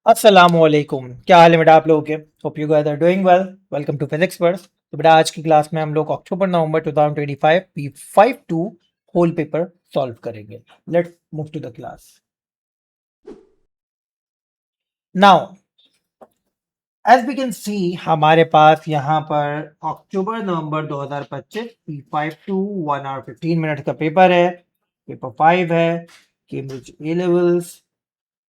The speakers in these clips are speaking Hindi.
अस्सलामुअलैकुम। क्या हाल है बेटा आप लोगों के? Hope you guys are doing well. Welcome to physics verse. तो बेटा आज की क्लास में हम लोग अक्टूबर नवंबर 2025 P52 होल पेपर सॉल्व करेंगे। Let's move to the class now. As we can see हमारे पास यहाँ पर अक्टूबर नवंबर 2025 P52 1 आवर 15 मिनट का पेपर है। पेपर 5 है, Cambridge A levels.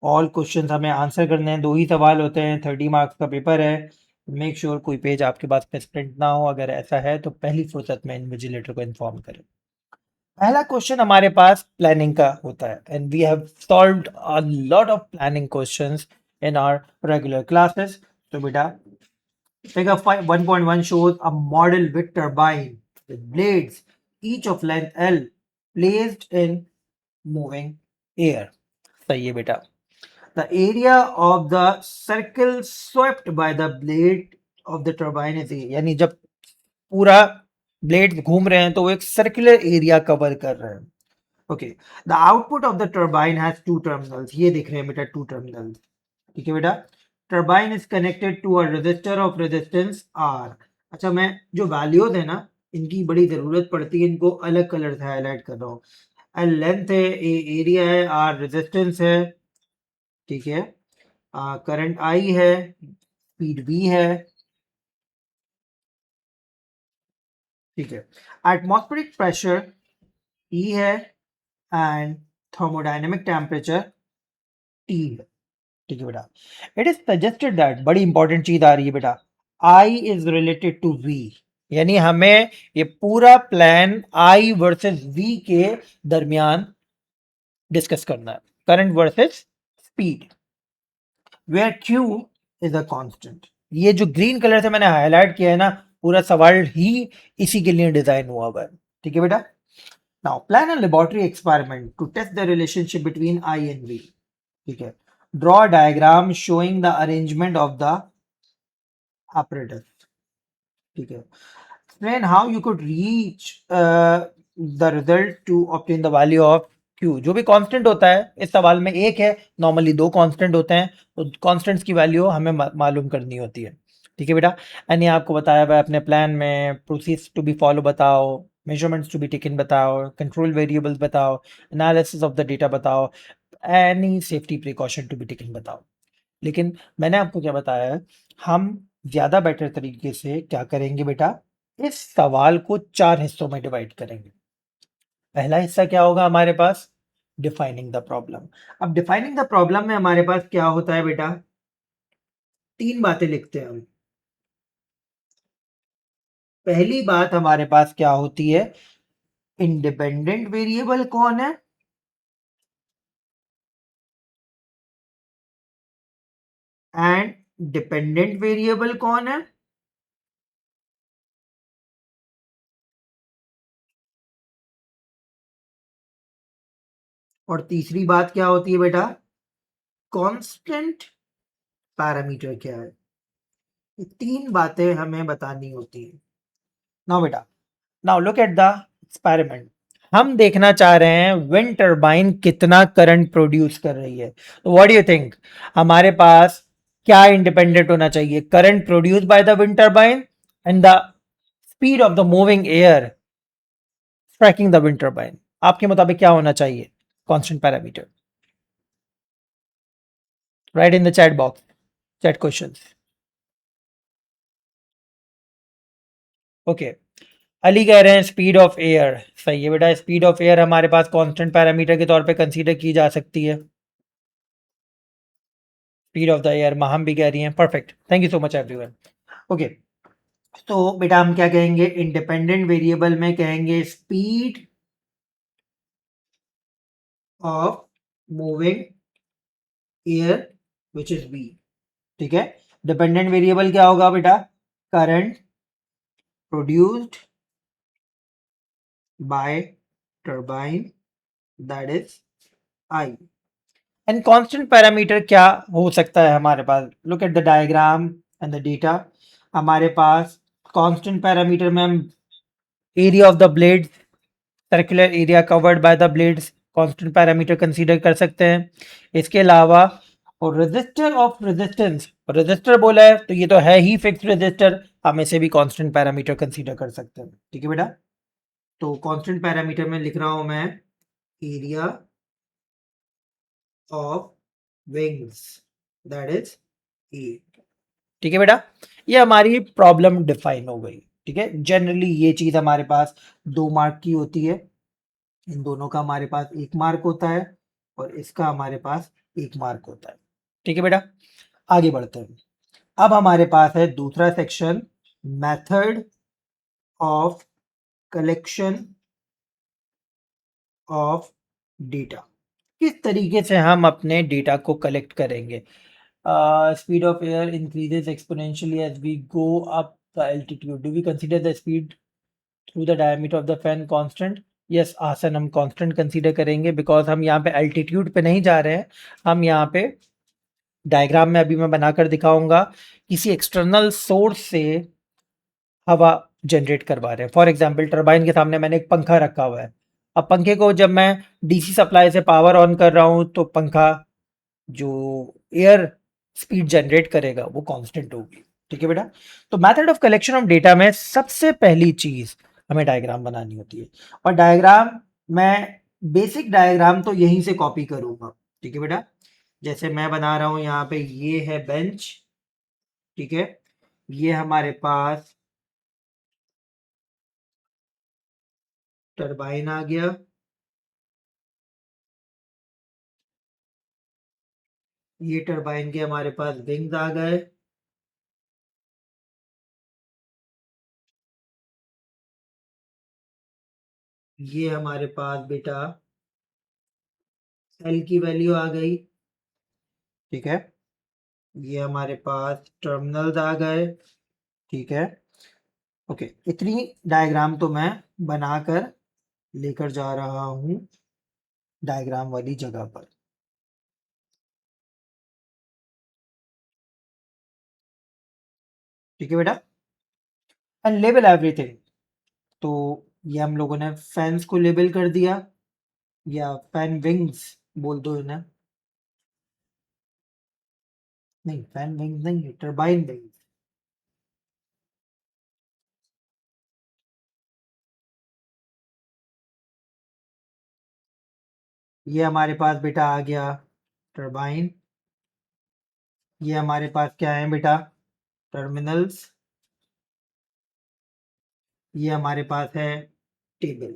All questions हमें आंसर करने हैं। 2 ही सवाल होते हैं, 30 मार्क्स का पेपर है। मेक श्योर कोई पेज आपके पास मिसप्रिंट ना हो। अगर ऐसा है तो पहली फुर्सत में इन्विजिलेटर को इन्फॉर्म करें। पहला क्वेश्चन हमारे पास प्लानिंग का होता है and we have solved a lot of planning questions in our regular classes. तो बेटा figure 1.1 shows a model wind turbine with blades each of length L placed in moving air। सही है बेटा। The area of the circle swept by the blade of the turbine is A। यानी जब पूरा ब्लेड घूम रहे हैं तो वो एक सर्कुलर एरिया कवर कर रहे हैं। Okay, the output of the turbine has two terminals. ये दिख रहे हैं बेटा, टू टर्मिनल्स। ठीक है बेटा। Turbine is connected to a resistor of resistance R. अच्छा, मैं जो वैल्यूज है ना, इनकी बड़ी जरूरत पड़ती है, इनको अलग कलर से हाईलाइट कर रहा हूँ। एल लेंथ है, ए एरिया है, आर रेजिस्टेंस है। ठीक है। करंट आई है, स्पीड वी है। ठीक है। एटमॉस्फेरिक प्रेशर ई है एंड थर्मोडायनेमिक टेम्परेचर टी है। ठीक है बेटा। इट इज सजेस्टेड दैट, बड़ी इंपॉर्टेंट चीज आ रही है बेटा, I is related to we. यानी हमें ये पूरा प्लान आई वर्सेस वी के दरमियान डिस्कस करना है। Current versus speed, where Q is a constant. ये जो ग्रीन कलर से मैंने हाईलाइट किया है ना, पूरा सवाल ही इसी के लिए डिजाइन हुआ हुआ है। ठीक है बेटा। Now plan a laboratory experiment to test the relationship between I and V. ठीक है। Draw diagram showing the arrangement of the apparatus। ठीक है। explain how you could reach the result to obtain the value of q। जो भी कांस्टेंट होता है इस सवाल में एक है, नॉर्मली दो कांस्टेंट होते हैं, तो कांस्टेंट्स की वैल्यू हमें मालूम करनी होती है। ठीक है बेटा। यानी आपको बताया हुआ है अपने प्लान में प्रोसेस टू बी फॉलो बताओ, मेजरमेंट्स टू बी टेकन बताओ, कंट्रोल वेरिएबल्स बताओ, एनालिसिस ऑफ द डेटा बताओ, any safety precaution to be taken बताओ। लेकिन मैंने आपको क्या बताया है, हम ज़्यादा बेटर तरीके से क्या करेंगे बेटा, इस सवाल को 4 हिस्सों में डिवाइड करेंगे। पहला हिस्सा क्या होगा हमारे पास, डिफाइनिंग द प्रॉब्लम। अब डिफाइनिंग द प्रॉब्लम में हमारे पास क्या होता है बेटा, 3 बातें लिखते हैं हम। पहली बात हमारे पास क्या होती है, इंडिपेंडेंट वेरिएबल कौन है एंड डिपेंडेंट वेरिएबल कौन है। और तीसरी बात क्या होती है बेटा, कांस्टेंट पैरामीटर क्या है। ये 3 बातें हमें बतानी होती है। नाउ बेटा, now look at the experiment. हम देखना चाह रहे हैं विंड टर्बाइन कितना करंट प्रोड्यूस कर रही है। तो व्हाट डू यू थिंक, हमारे पास क्या इंडिपेंडेंट होना चाहिए, current produce by the wind turbine and the speed of the moving air tracking the wind turbine. आपके मुताबिक क्या होना चाहिए constant parameter? Right in the chat box, chat questions. Okay, Ali कह रहे हैं स्पीड ऑफ एयर। सही है बेटा, स्पीड ऑफ एयर हमारे पास कांस्टेंट पैरामीटर के तौर पे कंसीडर की जा सकती है। स्पीड ऑफ द एयर महम भी कह रही हैं। Perfect, thank you so much everyone. Okay, तो बेटा हम क्या कहेंगे, इंडिपेंडेंट वेरिएबल में कहेंगे speed of moving air which is B. ठीक है। डिपेंडेंट वेरिएबल क्या होगा बेटा, current produced by turbine, that is I. And constant parameter क्या हो सकता है हमारे पास, look at the diagram and the data. हमारे पास कांस्टेंट पैरामीटर में हम area of the blade, circular area covered by the blades constant parameter consider कर सकते हैं। इसके अलावा और रजिस्टर ऑफ रेजिस्टेंस, रजिस्टर बोला है तो ये तो है ही फिक्स रजिस्टर, हम इसे भी कांस्टेंट पैरामीटर कंसीडर कर सकते हैं। ठीक है बेटा, तो कांस्टेंट पैरामीटर में लिख रहा हूं मैं area of wings, that is a. ठीक है बेटा, ये हमारी प्रॉब्लम डिफाइन हो गई। ठीक है, जनरली ये चीज हमारे पास 2 मार्क की होती है, इन दोनों का हमारे पास 1 मार्क होता है और इसका हमारे पास 1 मार्क होता है। ठीक है बेटा, आगे बढ़ते हैं। अब हमारे पास है दूसरा section, method of collection of data. किस तरीके से हम अपने डेटा को कलेक्ट करेंगे। Speed of air increases exponentially as we go up the altitude, do we consider the speed through the diameter of the fan constant. Yes Ahsan, हम कांस्टेंट कंसीडर करेंगे बिकॉज हम यहाँ पे एल्टीट्यूड पे नहीं जा रहे हैं, हम यहाँ पे डायग्राम में अभी मैं बनाकर दिखाऊंगा किसी एक्सटर्नल सोर्स से हवा जनरेट करवा रहे हैं। फॉर एग्जाम्पल टरबाइन के सामने मैंने एक पंखा रखा हुआ है, अब पंखे को जब मैं डीसी सप्लाई से पावर ऑन कर रहा हूँ तो पंखा जो एयर स्पीड जनरेट करेगा वो कांस्टेंट होगी। ठीक है बेटा, तो method of collection of data में सबसे पहली चीज हमें डायग्राम बनानी होती है, और डायग्राम मैं बेसिक डायग्राम तो यहीं से कॉपी करूंगा। ठीक है बेटा, जैसे मैं बना रहा हूं यहाँ पे, ये है बेंच। ठीक है, ये हमारे पास टरबाइन आ गया, ये टरबाइन के हमारे पास विंग्स आ गए, ये हमारे पास बेटा एल की वैल्यू आ गई। ठीक है, ये हमारे पास टर्मिनल्स आ गए। ठीक है, ओके, इतनी डायग्राम तो मैं बनाकर लेकर जा रहा हूं डायग्राम वाली जगह पर। ठीक है बेटा, एंड लेबल एवरीथिंग, तो ये हम लोगों ने फैंस को लेबल कर दिया, या फैन विंग्स बोल दो इन्हें, नहीं फैन विंग्स नहीं, टरबाइन विंग्स। ये हमारे पास बेटा आ गया टरबाइन, ये हमारे पास क्या है बेटा, टर्मिनल्स, ये हमारे पास है टेबल।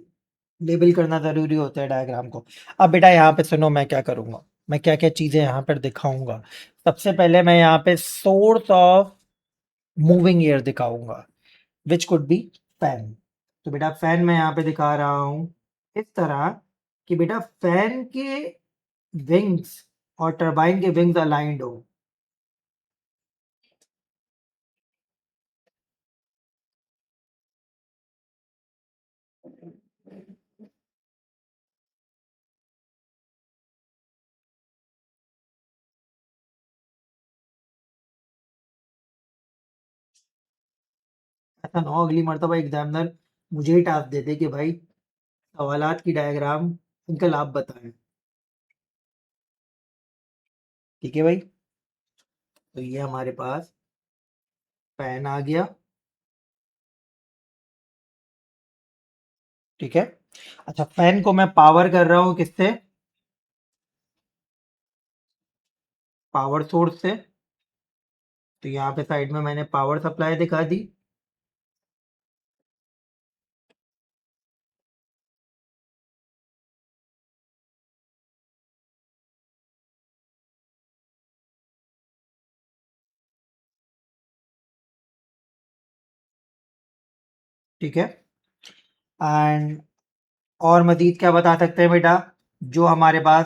लेबल करना जरूरी होता है डायग्राम को। अब बेटा यहाँ पे सुनो मैं क्या करूँगा, मैं क्या क्या चीज़ें यहाँ पर दिखाऊंगा। सबसे पहले मैं यहाँ पे सोर्स ऑफ मूविंग एयर दिखाऊंगा, विच कुड बी फैन। तो बेटा फैन मैं यहाँ पे दिखा रहा हूँ इस तरह कि बेटा फैन के विंग्स और टरबाइन के विंग्स अलाइंड हो। ऐसा ना हो अगली मर्तबा एग्जामिनर मुझे ही टास्क दे दे कि भाई सवालात की डायग्राम अंकल आप बताएं। ठीक है भाई, तो ये हमारे पास फैन आ गया। ठीक है, अच्छा फैन को मैं पावर कर रहा हूँ किससे, पावर सोर्स से, तो यहाँ पे साइड में मैंने पावर सप्लाई दिखा दी। ठीक है, एंड और मजीद क्या बता सकते हैं बेटा, जो हमारे पास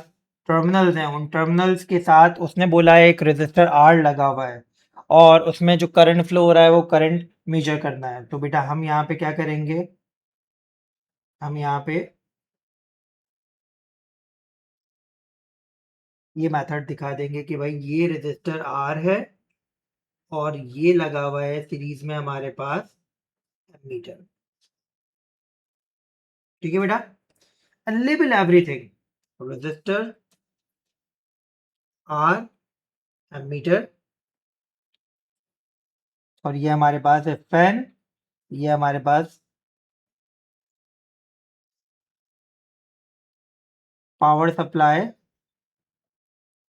टर्मिनल्स हैं उन टर्मिनल्स के साथ उसने बोला है एक रेजिस्टर आर लगा हुआ है, और उसमें जो करंट फ्लो हो रहा है वो करंट मेजर करना है। तो बेटा हम यहाँ पे क्या करेंगे, हम यहाँ पे ये मेथड दिखा देंगे कि भाई ये रेजिस्टर आर है और ये लगा हुआ है सीरीज में हमारे पास एमीटर। ठीक है बेटा, label everything, resistor R ammeter, और ये हमारे पास है फैन, ये हमारे पास power supply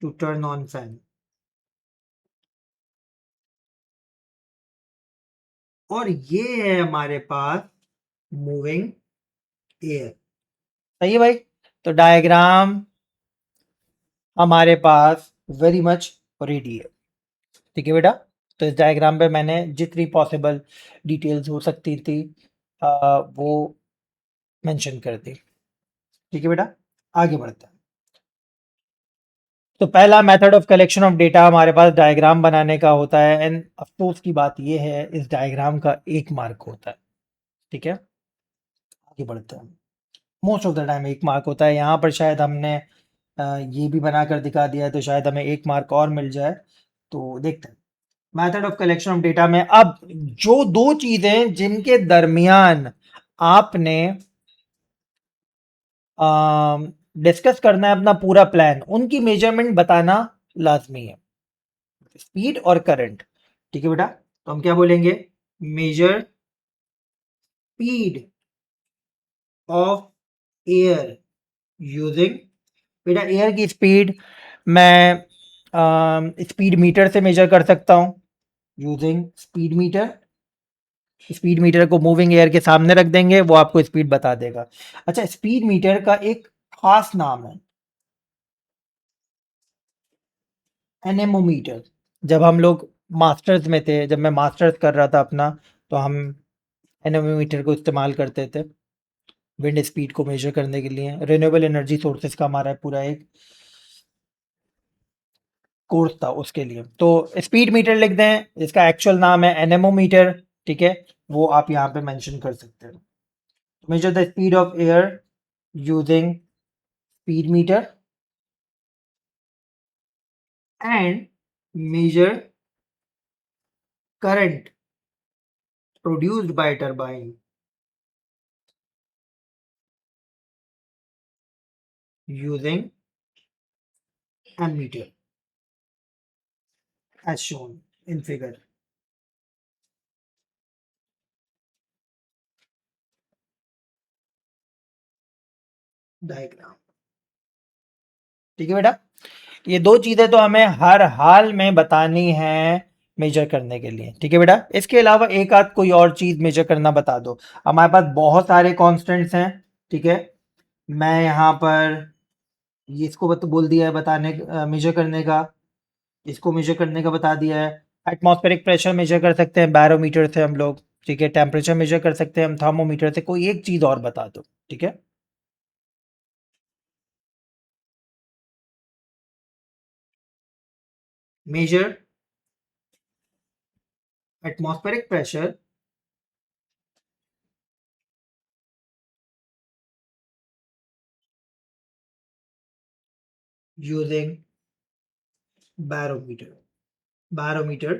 to turn on fan, और ये है हमारे पास मूविंग एयर। सही है भाई। तो डायग्राम हमारे पास वेरी मच रेडी है। ठीक है बेटा। तो इस डायग्राम पे मैंने जितनी पॉसिबल डिटेल्स हो सकती थी वो मेंशन कर दी। ठीक है बेटा, आगे बढ़ते हैं। तो पहला method of collection of data हमारे पास डायग्राम बनाने का होता है, एंड अफसोस की बात ये है इस डायग्राम का 1 मार्क होता है। ठीक है, आगे बढ़ते हैं। Most of the time 1 mark होता है। यहाँ पर शायद हमने ये भी बना कर दिखा दिया है, तो शायद हमें 1 मार्क और मिल जाए। तो देखते हैं method of collection of data में। अब जो दो चीजें जिनके दरमियान आपने डिस्कस करना है अपना पूरा प्लान, उनकी मेजरमेंट बताना लाजमी है, स्पीड और करंट। ठीक है बेटा, तो हम क्या बोलेंगे, measure speed of air using. बेटा एयर की स्पीड मैं स्पीड मीटर से मेजर कर सकता हूँ, using speed meter. Speed meter को मूविंग एयर के सामने रख देंगे, वो आपको स्पीड बता देगा। अच्छा, स्पीड मीटर का एक खास नाम है एनेमोमीटर। जब हम लोग मास्टर्स में थे, जब मैं मास्टर्स कर रहा था अपना, तो हम एनेमोमीटर को इस्तेमाल करते थे विंड स्पीड को मेजर करने के लिए। रिन्यूएबल एनर्जी सोर्सेज का हमारा पूरा एक कोर्स था उसके लिए। तो स्पीड मीटर लिख दें, इसका एक्चुअल नाम है एनेमोमीटर। ठीक है, वो आप यहाँ पे मेंशन कर सकते हैं। Measure the speed of air using speed metre and measure current produced by turbine using ammeter as shown in figure diagram। ठीक है बेटा, ये दो चीजें तो हमें हर हाल में बतानी है मेजर करने के लिए। ठीक है बेटा, इसके अलावा एक आध कोई और चीज मेजर करना बता दो। हमारे पास बहुत सारे कांस्टेंट्स हैं। ठीक है, मैं यहाँ पर ये इसको बोल दिया है बताने मेजर करने का, इसको मेजर करने का बता दिया है। एटमॉस्फेरिक प्रेशर मेजर कर सकते हैं बैरोमीटर से हम लोग। ठीक है, टेम्परेचर मेजर कर सकते हैं हम थर्मोमीटर से। कोई एक चीज और बता दो। ठीक है, measure atmospheric pressure using barometer. Barometer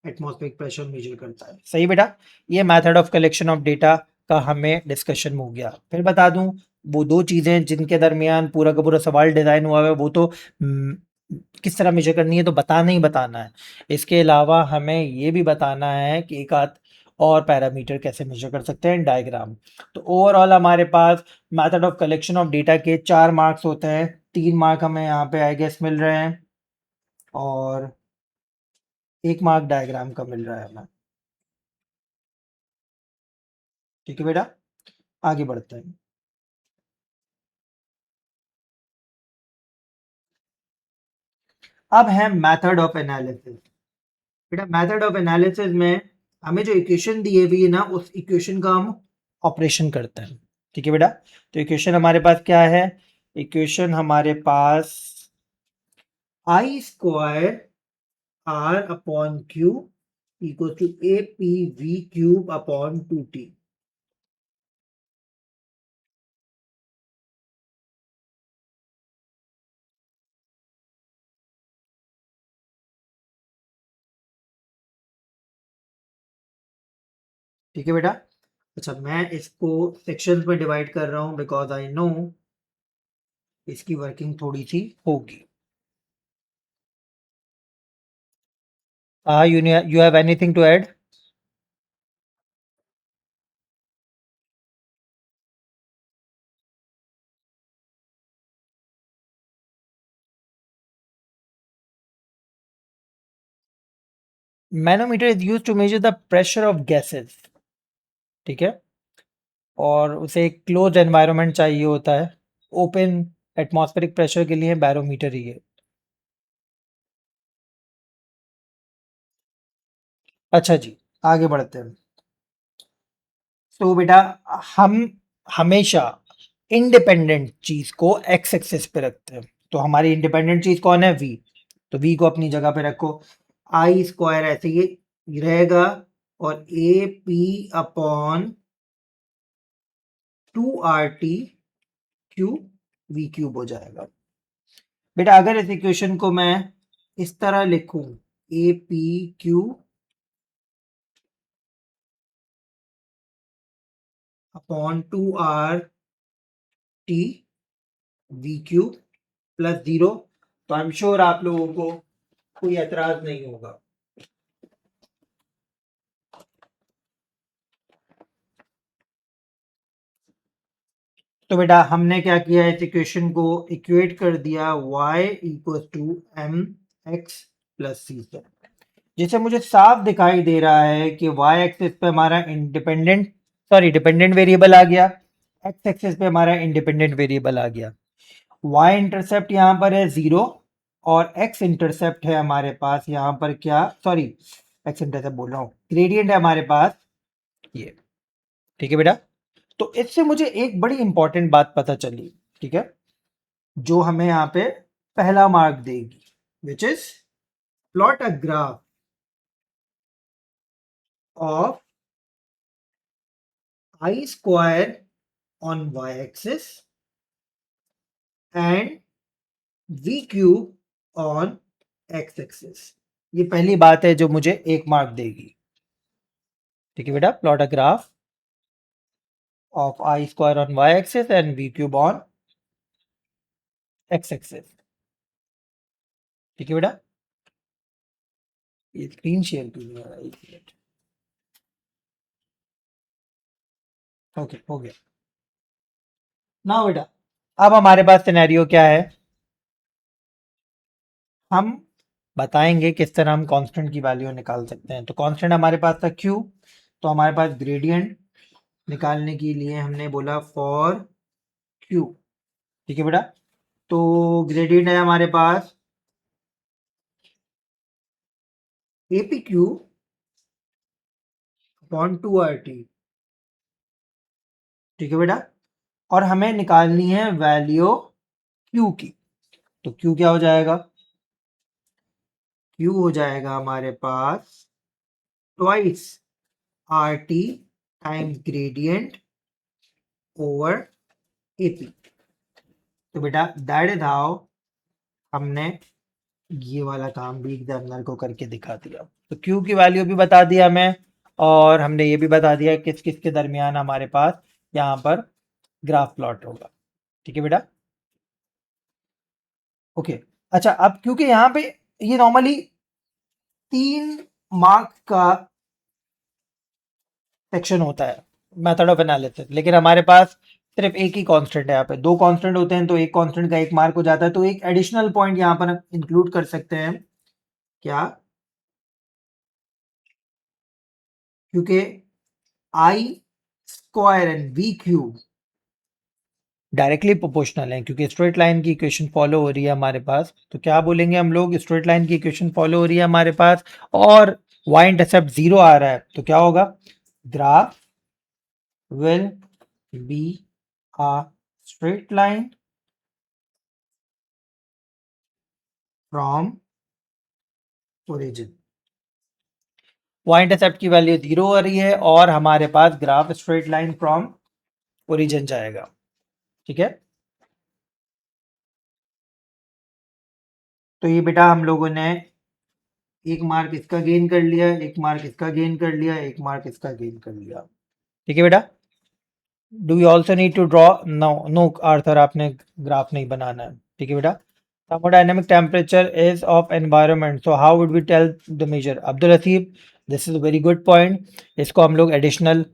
atmospheric pressure measure करता है। सही बेटा, ये method of collection of data का हमें डिस्कशन हो गया। फिर बता दूं, वो दो चीजें जिनके दरमियान पूरा का पूरा सवाल डिजाइन हुआ है, वो तो किस तरह मेजर करनी है तो बताना ही बताना है। इसके अलावा हमें ये भी बताना है कि एक आध और पैरामीटर कैसे मेजर कर सकते हैं डायग्राम। तो ओवरऑल हमारे पास method of collection of data के 4 मार्क्स होते हैं। 3 मार्क हमें यहाँ पे आई गेस मिल रहे हैं, और 1 मार्क डायग्राम का मिल रहा है हमें। ठीक है बेटा, आगे बढ़ते हैं। अब है मेथड ऑफ एनालिसिस। बेटा मेथड ऑफ एनालिसिस में हमें जो इक्वेशन दी हुई है ना, उस इक्वेशन का हम ऑपरेशन करते हैं। ठीक है बेटा, तो इक्वेशन हमारे पास क्या है, इक्वेशन हमारे पास I square R upon Q equal to A P V cube upon 2t। ठीक है बेटा। अच्छा, मैं इसको सेक्शंस में डिवाइड कर रहा हूं बिकॉज आई नो इसकी वर्किंग थोड़ी सी होगी। You have anything to add? Manometer is used to measure the pressure of gases. ठीक है, और उसे एक क्लोज एनवायरनमेंट चाहिए होता है. ओपन एटमॉस्फेरिक प्रेशर के लिए बैरोमीटर ही है. अच्छा जी, आगे बढ़ते हैं. तो बेटा, हम हमेशा इंडिपेंडेंट चीज को एक्स एक्सिस पे रखते हैं. तो हमारी इंडिपेंडेंट चीज कौन है? वी. तो वी को अपनी जगह पे रखो. आई स्क्वायर ऐसे ही रहेगा और A P upon 2 RT Q V cube हो जाएगा. बेटा अगर इस इक्वेशन को मैं इस तरह लिखूं, A P Q upon 2 RT V cube plus 0, तो आई एम श्योर आप लोगों को कोई एतराज नहीं होगा. तो बेटा हमने क्या किया, इस इक्वेशन को इक्वेट कर दिया y equal to M X plus C से, जिससे मुझे साफ दिखाई दे रहा है कि y एक्सिस पे हमारा डिपेंडेंट वेरिएबल आ गया, x एक्सिस पे हमारा इंडिपेंडेंट वेरिएबल आ गया. y इंटरसेप्ट यहाँ पर है 0 और x इंटरसेप्ट है हमारे पास यहाँ पर क्या, x इंटरसेप्ट बोल रहा हूँ, ग्रेडियंट है हमारे पास ये. ठीक है बेटा, तो इससे मुझे एक बड़ी इंपॉर्टेंट बात पता चली. ठीक है, जो हमें यहाँ पे पहला मार्क देगी, which is plot a graph of I square on y axis and v cube on x axis. ये पहली बात है जो मुझे एक मार्क देगी. ठीक है बेटा, plot a graph of I square on y axis and v cube on x axis. ठीक है बेटा, ये स्क्रीन शेयर क्यों नहीं हो रहा है? एक मिनट. ओके, हो गया ना बेटा. अब हमारे पास सिनेरियो क्या है, हम बताएंगे किस तरह हम कांस्टेंट की वैल्यू निकाल सकते हैं. तो कांस्टेंट हमारे पास था Q, तो हमारे पास ग्रेडियंट निकालने के लिए हमने बोला फॉर Q. ठीक है बेटा, तो ग्रेडियंट है हमारे पास A P Q upon 2 RT. ठीक है बेटा, और हमें निकालनी है वैल्यू Q की. तो Q क्या हो जाएगा? Q हो जाएगा हमारे पास twice RT times gradient over AP. तो बेटा दैट इज हाउ हमने ये वाला काम भी एग्जामिनर को करके दिखा दिया. तो Q की वैल्यू भी बता दिया मैं, और हमने ये भी बता दिया किस किस के दरमियान हमारे पास यहाँ पर ग्राफ प्लॉट होगा. ठीक है बेटा, ओके. अच्छा, अब क्योंकि यहाँ पे ये नॉर्मली 3 मार्क का सेक्शन होता है मेथड ऑफ एनालिसिस, लेकिन हमारे पास सिर्फ एक ही कांस्टेंट है. यहाँ पे 2 कांस्टेंट होते हैं, तो एक कांस्टेंट का 1 मार्क हो जाता है. तो एक एडिशनल पॉइंट यहाँ पर इंक्लूड कर सकते हैं क्या, क्योंकि I square and V cube directly proportional है, क्योंकि स्ट्रेट लाइन की इक्वेशन फॉलो हो रही है हमारे पास. तो क्या बोलेंगे हम लोग, स्ट्रेट लाइन की इक्वेशन फॉलो हो रही है हमारे पास और y इंटरसेप्ट 0 आ रहा है, तो क्या होगा, graph will be a straight line from origin. y intercept की वैल्यू 0 आ रही है और हमारे पास graph straight line from origin जाएगा. ठीक है, तो ये बेटा हम लोगों ने 1 मार्क इसका गेन कर लिया, 1 मार्क इसका गेन कर लिया, 1 मार्क इसका गेन कर लिया. ठीक है बेटा, do you also need to draw? No no Arthur, आपने ग्राफ नहीं बनाना है. ठीक है बेटा, Thermodynamic temperature is of environment. So how would we tell the measure? Abdul Latif, this is a very good point. इसको हम लोग additional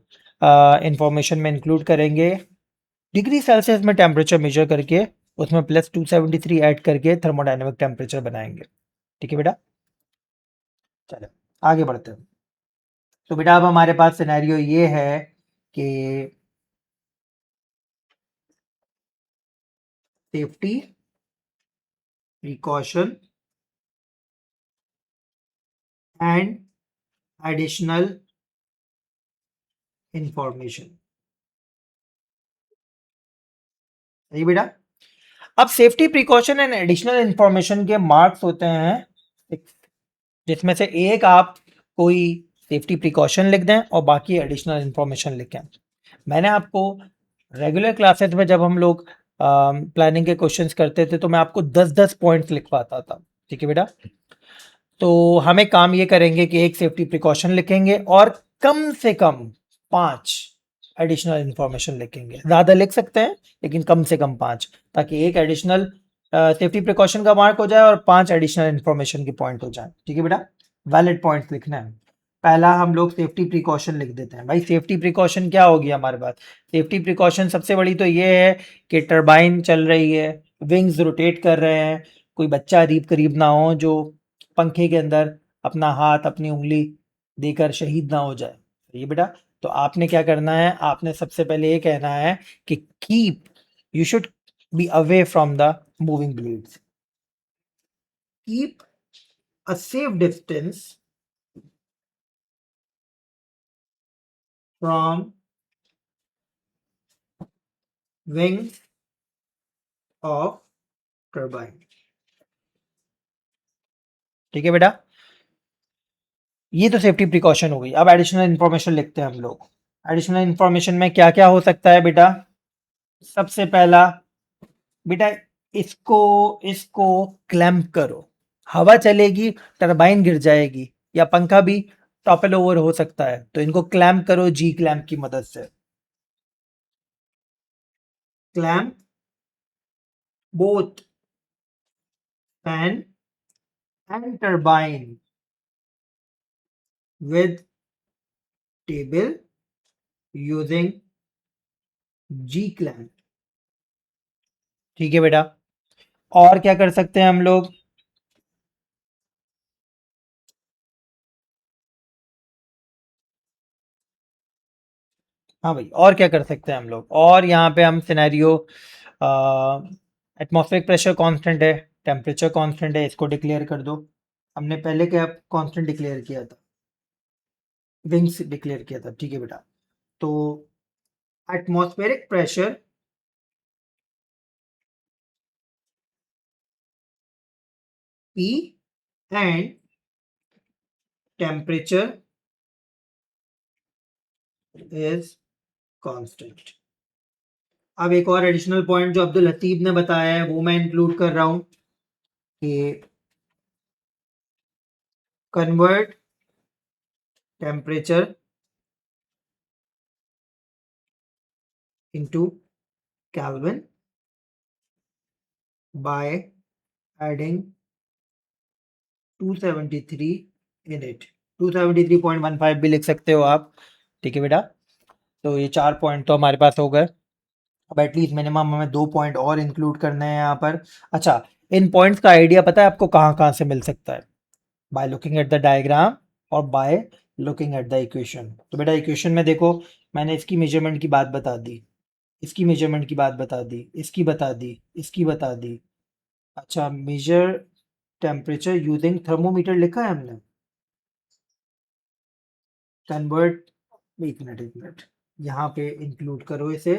information में include करेंगे. डिग्री सेल्सियस में टेम्परेचर मेजर करके उसमें प्लस 273 ऐड करके थर्मोडायनेमिक टेम्परेचर बनाएंगे. ठीक है बेटा, चलो आगे बढ़ते हैं. तो बेटा अब हमारे पास सिनेरियो ये है कि safety precaution and additional information. सही बेटा. अब safety precaution and additional information के मार्क्स होते हैं 6, जिसमें से एक आप कोई सेफ्टी प्रिकॉशन लिख दें और बाकी एडिशनल इंफॉर्मेशन लिखें. मैंने आपको रेगुलर क्लासेस में जब हम लोग प्लानिंग के क्वेश्चंस करते थे तो मैं आपको 10-10 पॉइंट्स लिखवाता था. ठीक है बेटा. तो हम एक काम ये करेंगे कि एक सेफ्टी प्रिकॉशन लिखेंगे और कम से कम 5 एडिशनल इंफॉर्मेशन लिखेंगे. ज़्यादा लिख सकते हैं लेकिन कम से कम 5, ताकि एक एडिशनल सेफ्टी प्रिकॉशन का मार्क हो जाए और 5 एडिशनल इंफॉर्मेशन के पॉइंट हो जाए. ठीक है बेटा, वैलिड पॉइंट्स लिखना है. पहला हम लोग सेफ्टी प्रिकॉशन लिख देते हैं. भाई सेफ्टी प्रिकॉशन क्या होगी हमारे पास? सेफ्टी प्रिकॉशन सबसे बड़ी तो ये है कि टरबाइन चल रही है, विंग्स रोटेट कर रहे हैं, कोई बच्चा अरीब करीब ना हो जो पंखे के अंदर अपना हाथ अपनी उंगली देकर शहीद ना हो जाए. ये बेटा, तो आपने क्या करना है, आपने सबसे पहले ये कहना है कि keep, you should be away from the moving blades. Keep a safe distance from wings of turbine. ठीक है बेटा, ये तो सेफ्टी प्रिकॉशन हो गई. अब एडिशनल इंफॉर्मेशन लिखते हैं हम लोग. एडिशनल इंफॉर्मेशन में क्या क्या हो सकता है बेटा? सबसे पहला बेटा, इसको इसको क्लैंप करो. हवा चलेगी, टरबाइन गिर जाएगी, या पंखा भी टॉपल ओवर हो सकता है, तो इनको क्लैंप करो जी क्लैंप की मदद से. Clamp both fan and turbine with table using G clamp. ठीक है बेटा, और क्या कर सकते हैं हम लोग? हाँ भाई, और क्या कर सकते हैं हम लोग? और यहाँ पे हम सिनेरियो, एटमॉस्फेरिक प्रेशर कांस्टेंट है, टेम्परेचर कांस्टेंट है, इसको डिक्लेयर कर दो. हमने पहले क्या कांस्टेंट डिक्लेयर किया था? विंग्स डिक्लेयर किया था. ठीक है बेटा, तो atmospheric pressure P and temperature is constant. अब एक और एडिशनल पॉइंट जो अब्दुल लतीफ ने बताया है वो मैं इंक्लूड कर रहा हूं कि convert temperature into Kelvin by adding 273 in it. 273.15 भी लिख सकते हो आप. ठीक है बेटा, तो ये 4 पॉइंट तो हमारे पास हो गए. अब एटलीस्ट मिनिमम हमें 2 पॉइंट और इंक्लूड करने हैं यहाँ पर. अच्छा, इन पॉइंट्स का आइडिया पता है आपको कहाँ कहाँ से मिल सकता है? By looking at the diagram और by looking at the equation. तो बेटा इक्वेशन में देखो, मैंने इसकी मेजरमेंट की बात बता दी, इसकी मेजरमेंट की बात बता दी, इसकी बता दी, इसकी बता दी. अच्छा, मेजर टेम्परेचर यूजिंग थर्मोमीटर लिखा है हमने. कन्वर्ट, एक मिनट यहाँ पे इंक्लूड करो इसे.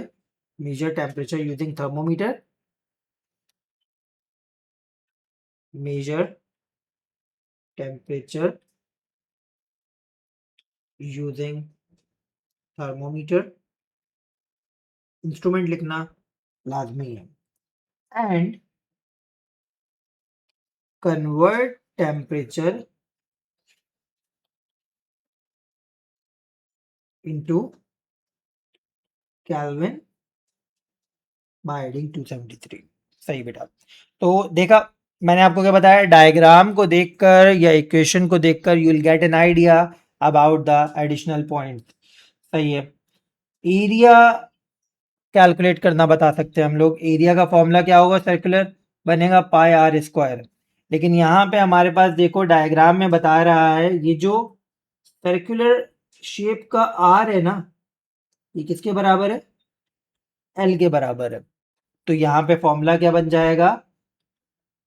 Measure temperature using thermometer, measure temperature using thermometer, instrument लिखना लाजमी है. And convert temperature into Kelvin by adding 273. सही बेटा, तो देखा मैंने आपको क्या बताया, डायग्राम को देखकर या इक्वेशन को देखकर you will get an idea about the additional point. सही है। एरिया कैलकुलेट करना बता सकते हैं हम लोग। एरिया का फॉर्मूला क्या होगा, सर्कुलर बनेगा पाई आर स्क्वायर। लेकिन यहाँ पे हमारे पास देखो डायग्राम में बता रहा है ये जो सर्कुलर शेप का आर है ना, ये किसके बराबर है, एल के बराबर है। तो यहाँ पे फॉर्मूला क्या बन जाएगा,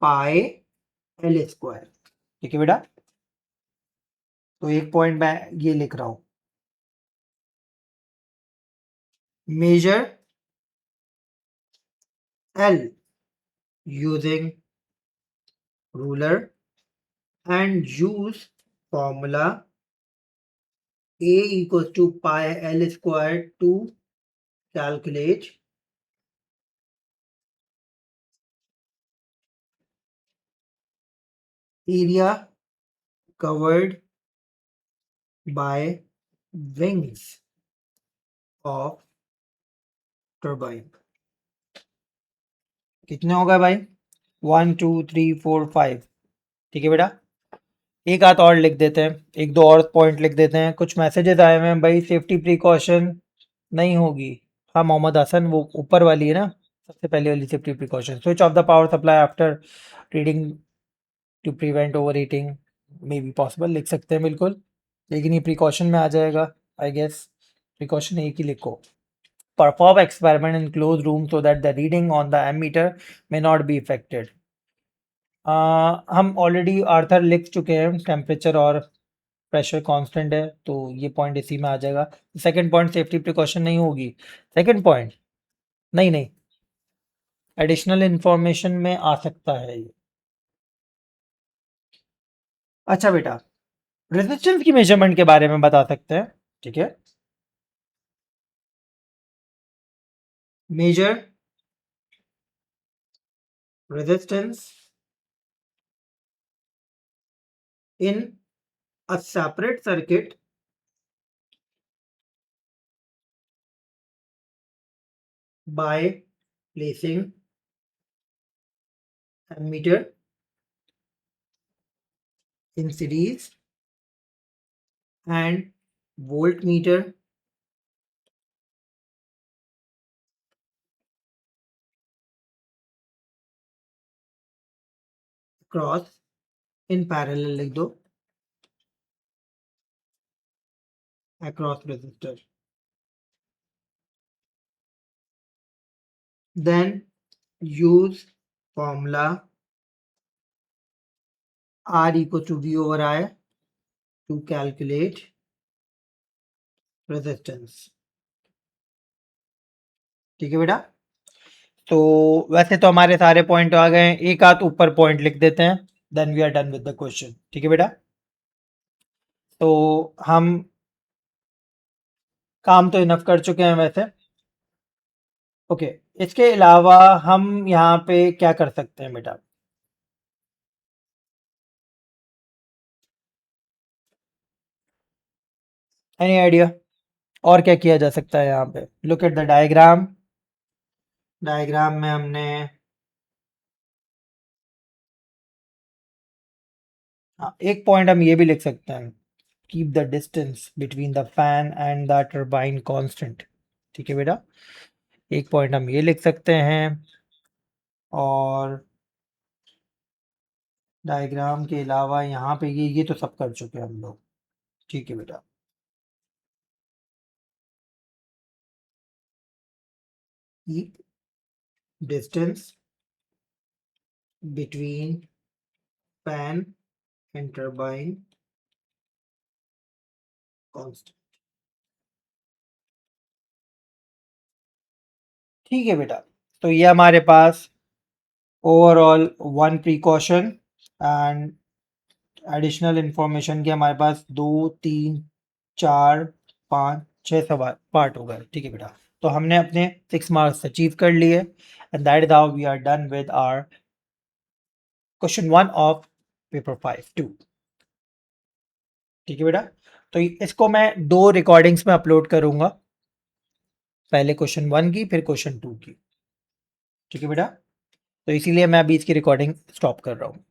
पाई एल स्क्वायर। ठीक है बेटा, तो एक पॉइंट मैं ये लिख रहा हूं, measure L using ruler and use formula A equals to pi L squared to calculate area covered by wings of turbine। कितने होगा भाई, 1 2 3 4 5। ठीक है बेटा, एक आध और लिख देते हैं, एक दो और पॉइंट लिख देते हैं। कुछ मैसेजेस आए हुए हैं भाई, सेफ्टी प्रिकॉशन नहीं होगी। हाँ मोहम्मद हसन, वो ऊपर वाली है ना, सबसे पहले वाली safety precaution, switch off the power supply after reading to prevent overheating may be possible, लिख सकते हैं बिल्कुल, लेकिन ये प्रिकॉशन में आ जाएगा आई गेस। प्रिकॉशन एक ही लिखो, perform experiment in close room so that the reading on the ammeter may not be affected. हम ऑलरेडी आर्थर लिख चुके हैं, टेम्परेचर और प्रेशर कांस्टेंट है, तो ये पॉइंट इसी में आ जाएगा। सेकंड पॉइंट सेफ्टी प्रिकॉशन नहीं होगी। सेकंड पॉइंट नहीं नहीं, एडिशनल इंफॉर्मेशन में आ सकता है ये। अच्छा बेटा, रेजिस्टेंस की मेजरमेंट के बारे में बता सकते हैं। ठीक है, measure resistance in a separate circuit by placing ammeter in series and voltmeter across in parallel, लिख दो, across resistor। Then use formula R equal to V over I to calculate resistance। ठीक है बेटा, तो वैसे तो हमारे सारे पॉइंट आ गए हैं, एक आध ऊपर पॉइंट लिख देते हैं, then we are done with the question. ठीक है बेटा, तो हम काम तो इनफ कर चुके हैं वैसे। ओके, इसके अलावा हम यहाँ पे क्या कर सकते हैं बेटा, एनी आइडिया और क्या किया जा सकता है यहाँ पे। Look at the diagram, diagram में हमने एक पॉइंट हम ये भी लिख सकते हैं, keep the distance between the fan and the turbine constant. ठीक है बेटा, एक पॉइंट हम ये लिख सकते हैं, और डायग्राम के अलावा यहाँ पे ये तो सब कर चुके हैं हम लोग। ठीक है बेटा, keep distance between fan and turbine constant. ठीक है बेटा, तो ये हमारे पास overall one precaution and additional information के हमारे पास 2 3 4 5 6 सवाल पार्ट हो गए। ठीक है बेटा, तो हमने अपने 6 मार्क्स अचीव कर लिए, and that is how we are done with our question 1 of paper 5 2। ठीक है बेटा, तो इसको मैं 2 रिकॉर्डिंग्स में अपलोड करूंगा, पहले क्वेश्चन 1 की फिर क्वेश्चन 2 की। ठीक है बेटा, तो इसीलिए मैं अभी इसकी रिकॉर्डिंग स्टॉप कर रहा हूँ।